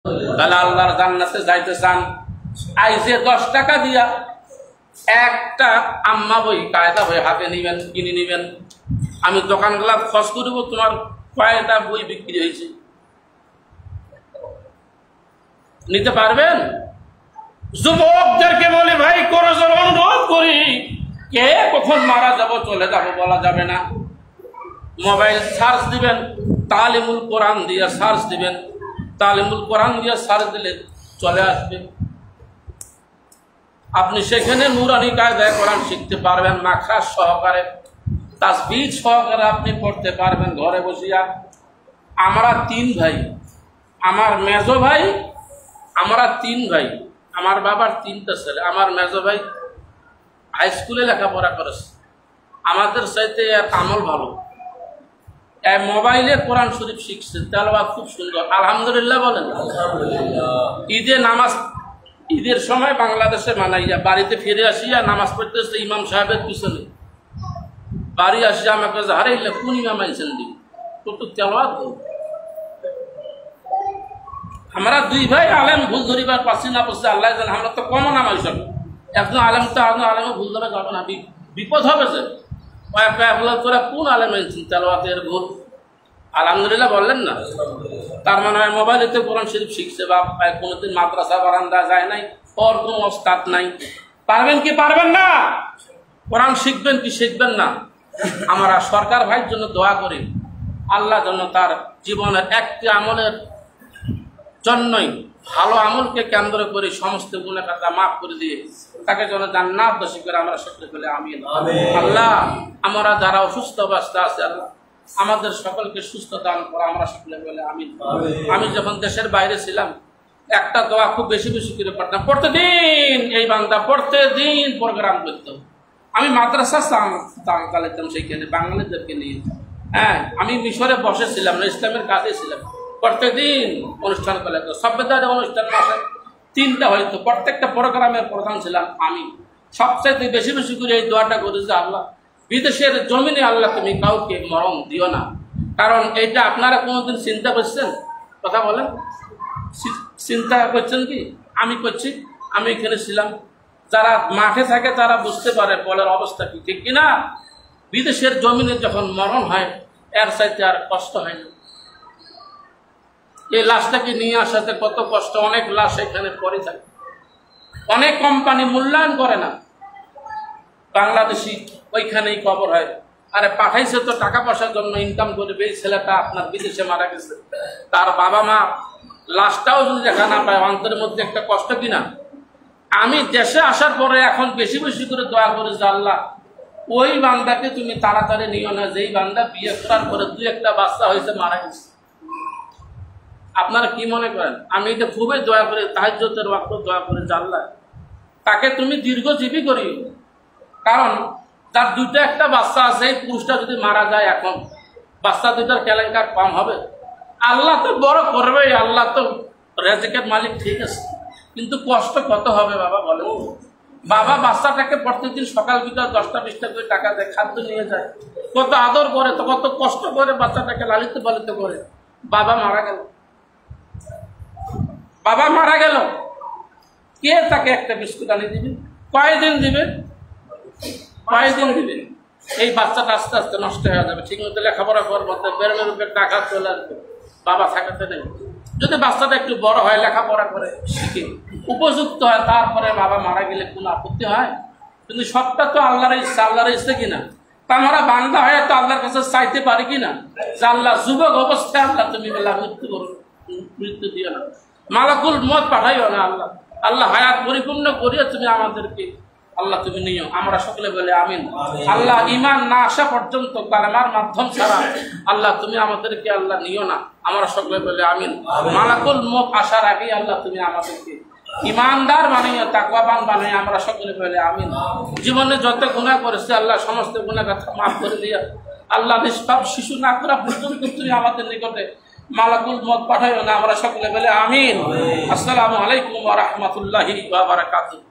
তাহলে আল্লাহর জান্নাতে যাইতে চান, আইসে 10 টাকা দিয়া একটা আম্মা বই কায়দা বই হাতে নিবেন, কিনে নিবেন। আমি দোকানগুলা খোঁজ করব তোমার কয়টা বই বিক্রি হয়েছে, নিতে পারবেন? যুবকদেরকে বলি ভাই করজোর অনুরোধ করি, কে কখন মারা যাব চলে যাব বলা যাবে না। মোবাইল সার্চ দিবেন, তালিমুল কোরআন দিয়ে সার্চ দিবেন, তালিমুল কোরআন দিয়ে সার্চ দিলে চলে আসবে। আপনি সেখানে নুরানি কায়দায় কোরআন শিখতে পারবেন, মাখরাজ সহকারে, তাসবিহ সহকারে আপনি পড়তে পারবেন ঘরে বসিয়া। আমরা 3 ভাই, আমার মেজো ভাই, আমরা 3 ভাই, আমার বাবার 3টা ছেলে। আমার মেজো ভাই হাই স্কুলে লেখাপড়া করেছে, আমাদের চাইতে আমল ভালো। মোবাইলে কোরআন শরীফ শিখছে, তেলাওয়াত খুব সুন্দর, আলহামদুলিল্লাহ বলেন। ঈদে নামাজ, ঈদের সময় বাংলাদেশে মানাইয়া বাড়িতে ফিরে আসিয়া নামাজ পড়তেছে ইমাম সাহেবের পিছনে। বাড়ি আসিয়া আমাকে হারাইলে কোন ইমাম আইছেন দিন তো তেলাওয়াত। আমরা 2 ভাই আলেম, ভুল ধরিবার পাচ্ছি না পাচ্ছি আল্লাহ জানে। আমরা তো কমন নাম হিসাব, একজন আলেম তো একজন আলেমে ভুল ধরা যাবে না, বিপদ হবে যে তোরা কোন আলেম আনছেন তেলাওয়াতের ভুল। আলহামদুলিল্লাহ বললেন না? তার মানে মোবাইলেতে কোরআন শরীফ শিখছে, বা কোনোদিন মাদ্রাসা বারান্দা যায় নাই, ওর কোনো ওস্তাদ নাই। পারবেন কি পারবেন না? কোরআন শিখবেন কি শিখবেন না? আমরা সরকার ভাইয়ের জন্য দোয়া করি, আল্লাহ যেন তার জীবনের একটি আমলের জন্যই, ভালো আমলকে কেন্দ্র করে সমস্ত গুনাহ খাতা মাফ করে দিয়ে তাকে যেন জান্নাত নসিব করে আমরা সকলে বলে আমিন। আল্লাহ আমরা যারা অসুস্থ অবস্থা আছে আল্লাহ আমাদের সকলকে সুস্থ দান করো, আমরা সকলে বলে আমিন। আমি যখন দেশের বাইরে ছিলাম একটা দোয়া খুব বেশি বেশি করে পড়তাম, প্রতিদিন এই বান্দা প্রতিদিন প্রোগ্রাম করতাম। আমি মাদ্রাসা চালাতাম সেইখানে বাঙালিদেরকে নিয়ে। হ্যাঁ, আমি মিশরে বসেছিলাম না, ইসলামের কাজে ছিলাম। প্রত্যেকদিন অনুষ্ঠান করে, সভ্যতার অনুষ্ঠান মাসে 3টা হয়তো, প্রত্যেকটা প্রোগ্রামের প্রধান ছিলাম আমি। সবচাইতে বেশি বেশি করে এই দোয়াটা করি যে আল্লাহ বিদেশের জমিনে আল্লাহ তুমি কাউকে মরণ দিও না। কারণ এইটা আপনারা কোনোদিন চিন্তা করছেন? কথা বলেন, চিন্তা করছেন কি? আমি করছি, আমি এখানে ছিলাম। যারা মাঠে থাকে তারা বুঝতে পারে বলের অবস্থা কি, ঠিক কিনা? বিদেশের জমিনে যখন মরণ হয় এর চাইতে আর কষ্ট হয় না। এই লাশটাকে নিয়ে আসাতে কত কষ্ট, অনেক লাশ এখানে পড়ে থাকে, অনেক কোম্পানি মূল্যায়ন করে না, বাংলাদেশি ওইখানেই কবর হয়। আরে পাঠাইছে তো টাকা পয়সার জন্য, ইনকাম করবে। এই ছেলেটা আপনার বিদেশে মারা গেছে, তার বাবা মা লাশটাও যদি দেখা না পায় অন্তরের মধ্যে একটা কষ্ট কিনা। আমি দেশে আসার পরে এখন বেশি বেশি করে দোয়া করি যে আল্লাহ ওই বান্দাকে তুমি তাড়াতাড়ি নিও না, যেই বান্দা বিয়ে করার পরে 2-1টা বাচ্চা হয়েছে মারা গেছে। আপনারা কি মনে করেন? আমি এটা খুবই দোয়া করি, তাহাজ্জুদের ওয়াক্তে দোয়া করি যে আল্লাহ তাকে তুমি দীর্ঘজীবী করিও। কারণ তার 2-1টা বাচ্চা আছে, এই পুরুষটা যদি মারা যায় এখন বাচ্চা 2টার কেলেঙ্কার কম হবে? আল্লাহ তো বড় করবে, আল্লাহ তো রেজেকের মালিক, ঠিক আছে, কিন্তু কষ্ট কত হবে বাবা বলে। বাবা বাচ্চাটাকে প্রত্যেকদিন সকাল বিকাল 10টা-20টা করে টাকা দেয়, খাদ্য নিয়ে যায়, কত আদর করে, তো কত কষ্ট করে বাচ্চাটাকে লালিত পালিত করে। বাবা মারা গেল, বাবা মারা গেল, কে তাকে একটা বিস্কুট আনি দিবে? কয়দিন দিবে? কয়দিন দিবে? এই বাচ্চাটা আস্তে আস্তে নষ্ট হয়ে যাবে। ঠিক মতো লেখাপড়া করবো, বেরোনোর উপরে টাকা চলে আসবে, বাবা থাকাতে নেই। যদি বাচ্চাটা একটু বড় হয়, লেখাপড়া করে শিখে উপযুক্ত হয়, তারপরে বাবা মারা গেলে কোনো আপত্তি হয়? কিন্তু সবটা তো আল্লাহর ইচ্ছা, আল্লাহর ইচ্ছে কিনা। তা আমরা বান্দা হয়ে তো আল্লাহর কাছে চাইতে পারি কিনা যে আল্লাহ যুবক অবস্থায় আল্লাহ তুমি বললা মৃত্যু দিও না, মালাকুল মত পাঠাইও না, আল্লাহ আল্লাহ হায়াত পরিপূর্ণ করিয়া তুমি আমাদেরকে আল্লাহ তুমি নিও। আমরা সকলে বলে আমিন। আল্লাহ ঈমান না আসা পর্যন্ত কালেমার মাধ্যম ছাড়া আল্লাহ তুমি আমাদেরকে আল্লাহ নিও না। আমরা সকলে বলে আমিন। মালাকুল মত আসার আগে আল্লাহ তুমি আমাদেরকে ইমানদার বানিয়ে তাকওয়াবান বানিয়ে আমরা সকলে বলে আমিন। জীবনে যত গুনাহ করেছে আল্লাহ সমস্ত গুনাহ মাফ করে দিয়া আল্লাহ নিষ্পাপ শিশু না করা পর্যন্ত তুমি আমাদের নিকটে মালাকুল মত পাঠাইও না। আমরা সকলে বলে আমিন। আসসালামু আলাইকুম ওয়া রাহমাতুল্লাহি ওয়া বারাকাতুহু।